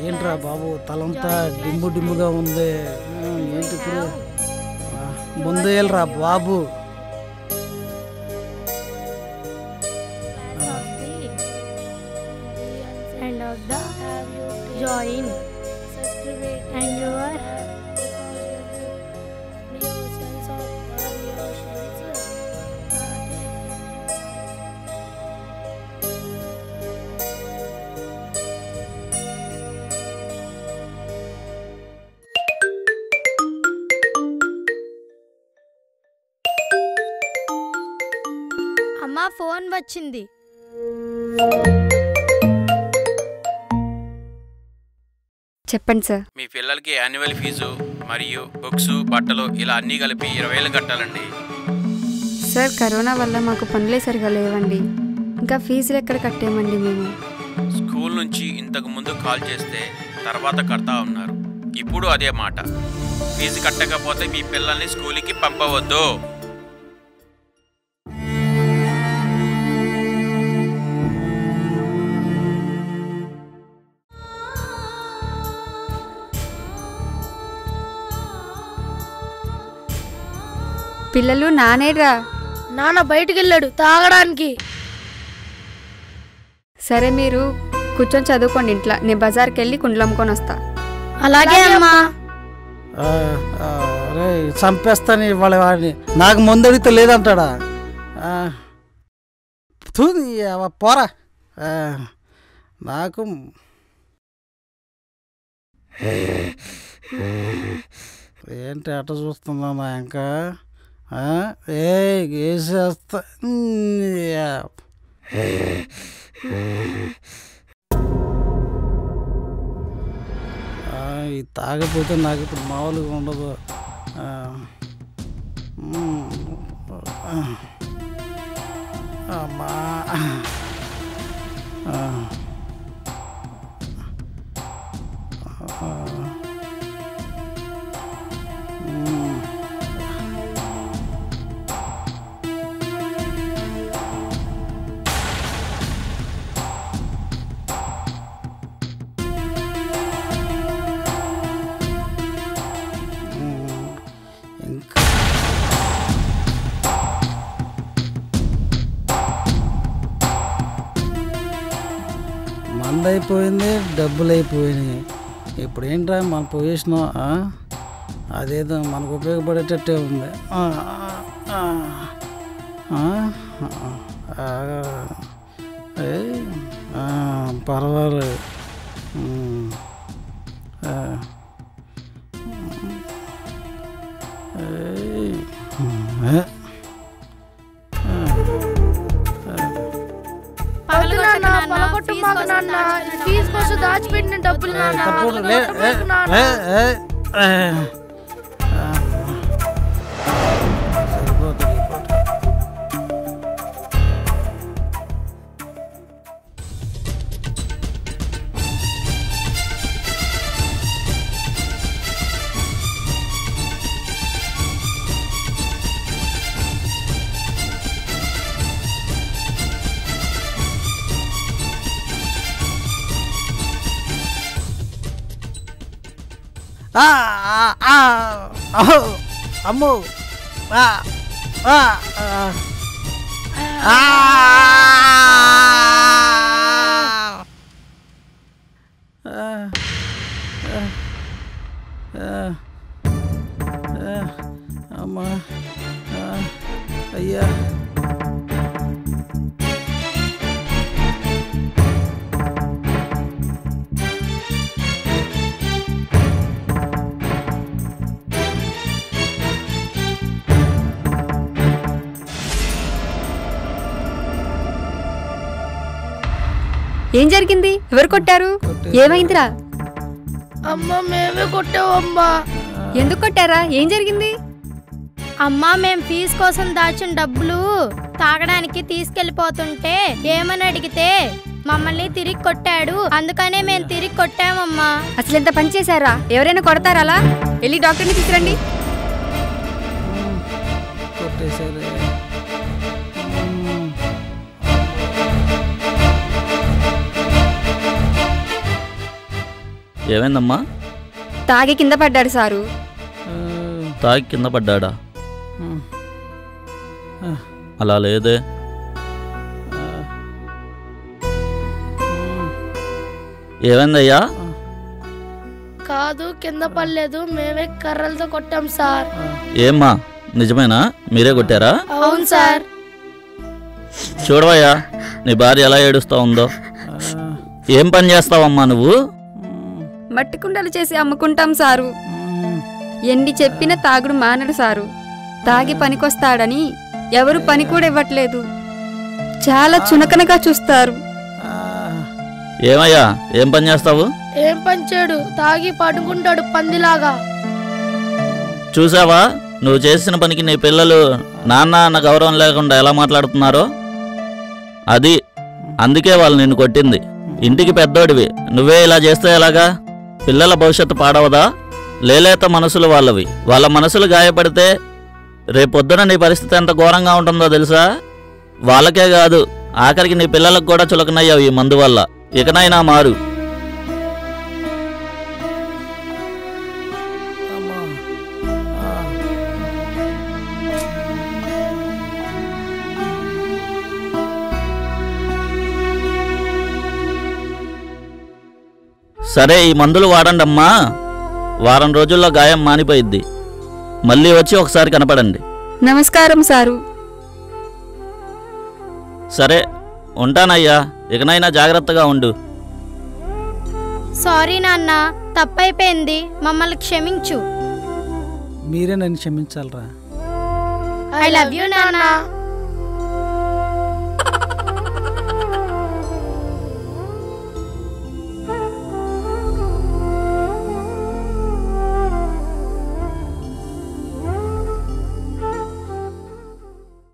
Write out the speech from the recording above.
ఏంట్రా బాబు తలంతా డిమ్ము డిమ్ముగా ఉంది. ఏంటి ఇప్పుడు? ముందు వెళ్ళరా బాబు. అమ్మా ఫోన్ వచ్చింది. చెప్పండి సార్. మీ పిల్లలకి యాన్యువల్ ఫీజు మరియు బుక్స్ బట్టలు ఇలా అన్నీ కలిపి 20,000 కట్టాలండి. సార్ కరోనా వల్ల మాకు పనులే సరిగా లేవండి. ఇంకా ఫీజులు ఎక్కడ కట్టేమండి మేము? స్కూల్ నుంచి ఇంతకు ముందు కాల్ చేస్తే తర్వాత కడతా ఉన్నారు. ఇప్పుడు అదే మాట. ఫీజు కట్టకపోతే మీ పిల్లల్ని స్కూల్కి పంపవద్దు. పిల్లలు నానేరా. నాన్న బయటికి వెళ్ళాడు తాగడానికి. సరే మీరు కూర్చొని చదువుకోండి ఇంట్లో. నేను బజార్కి వెళ్ళి కుండలు అమ్ముకొని వస్తా. అలాగే అమ్మా. అరే చంపేస్తాను ఇవాళ వాడిని. నాకు ముందు అడిగితే లేదంటాడా? పోరా. నాకు ఏంటి అట్ట చూస్తుందా మా ఇంకా? వేసేస్తా. ఇది తాగపోతే నాకు ఇప్పుడు మామూలుగా ఉండదు. అమ్మా మంది అయిపోయింది, డబ్బులు అయిపోయినాయి. ఇప్పుడు ఏంట్రా మన పొజిషన్? అదేదో మనకు ఉపయోగపడేటట్టే ఉంది. పర్వాలేదు. ఫీజు కోసం దాచిపెట్టిన డబ్బులు అమ్మో. అమ్మా అయ్యా. ఏం జరిగింది? ఎవరు కొట్టారు? ఏమైందిరా? అమ్మా మేమే కొట్టావమ్మా. ఎందుకు కొట్టారా? ఏం జరిగింది? అమ్మా మేం ఫీజు కోసం దాచిన డబ్బులు తాగడానికి తీసుకెళ్లిపోతుంటే ఏమని అడిగితే మమ్మల్ని తిరిగి కొట్టాడు. అందుకనే మేము తిరిగి కొట్టామమ్మా. అసలు ఎంత పని చేశారా? ఎవరైనా కొడతారా అలా? వెళ్ళి డాక్టర్ని తీసుకురండి. ఏమైందమ్మా? తాగి కింద పడ్డాడు సారు. తాగి కింద పడ్డాడా? అలా లేదే. ఏమైందయ్యా? కాదు, కింద పడలేదు, మేమే కర్రలతో కొట్టాం సార్. ఏమ్మా, నిజమేనా? మీరే కొట్టారా? అవును సార్. చూడవయ్యా, నీ భార్య ఎలా ఏడుస్తా ఉందో. ఏం పని చేస్తావమ్మా నువ్వు? మట్టి కుండలు చేసి అమ్ముకుంటాం సారు. ఎన్ని చెప్పినా తాగుడు మానడు సారు. తాగి పనికొస్తాడని ఎవరు పని కూడా ఇవ్వట్లేదు. చాలా చునకనగా చూస్తారు. ఏమయ్యా, ఏం పని చేస్తావు? ఏం పని చేయడు, తాగి పడుకుంటాడు పందిలాగా. చూసావా, నువ్వు చేసిన పనికి నీ పిల్లలు నాన్న అన్న గౌరవం లేకుండా ఎలా మాట్లాడుతున్నారో? అది అందుకే వాళ్ళు నిన్ను కొట్టింది. ఇంటికి పెద్దోడివి, నువ్వే ఇలా చేస్తే ఎలాగా? పిల్లల భవిష్యత్తు పాడవదా? లేలేత మనసులు వాళ్ళవి. వాళ్ళ మనసులు గాయపడితే రేపొద్దున నీ పరిస్థితి ఎంత ఘోరంగా ఉంటుందో తెలుసా? వాళ్ళకే కాదు, ఆఖరికి నీ పిల్లలకు కూడా చులకనయ్యావు ఈ మందు వల్ల. ఇకనైనా మారు. సరే, ఈ మందులు వాడండమ్మా. వారం రోజుల్లో గాయం మానిపోయిద్ది. మళ్ళీ వచ్చి ఒకసారి కనపడండి. నమస్కారం సారు. సరే, ఉంటానయ్యా. ఇకనైనా జాగ్రత్తగా ఉండు. సారీ నాన్న, తప్పైపోయింది, మమ్మల్ని క్షమించు. మీరే నన్ను క్షమించాలరా. ఐ లవ్ యూ నాన్న.